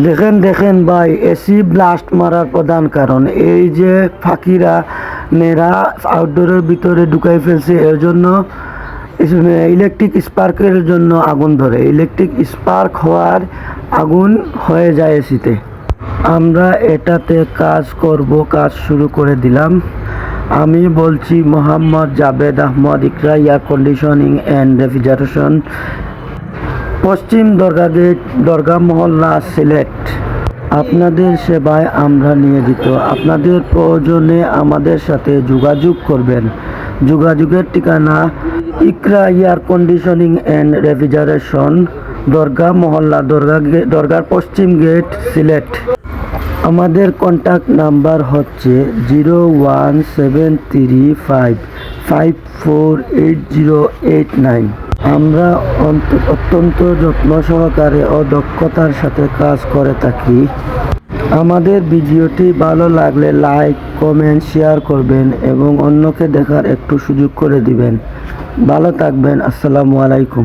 দেখেন দেখেন ভাই, এসি ব্লাস্ট মারার প্রধান কারণ এই যে ফাঁকিরা নেরা আউটডোরের ভিতরে ঢুকাই ফেলছে। এর জন্য ইলেকট্রিক স্পার্কের জন্য আগুন ধরে, ইলেকট্রিক স্পার্ক হওয়ার আগুন হয়ে যায় এসিতে। আমরা এটাতে কাজ করব, কাজ শুরু করে দিলাম। আমি বলছি মোহাম্মদ জাবেদ আহমদ, ইকরা air conditioning and refrigeration, Paschim Dargah gate, দরগা মহল্লা, সিলেট। আপনাদের সেবায় আমরা নিয়োজিত। আপনাদের প্রয়োজনে আমাদের সাথে যোগাযোগ করবেন। যোগাযোগের ঠিকানা ইকরা air conditioning and refrigeration, Dargah Mohalla, দরগার Paschim gate, Sylhet. আমাদের কন্ট্যাক্ট নাম্বার হচ্ছে 01735548089। আমরা অত্যন্ত যত্ন সহকারে ও দক্ষতার সাথে কাজ করে থাকি। আমাদের ভিডিওটি ভালো লাগলে লাইক, কমেন্ট, শেয়ার করবেন এবং অন্যকে দেখার একটু সুযোগ করে দিবেন। ভালো থাকবেন। আসসালামু আলাইকুম।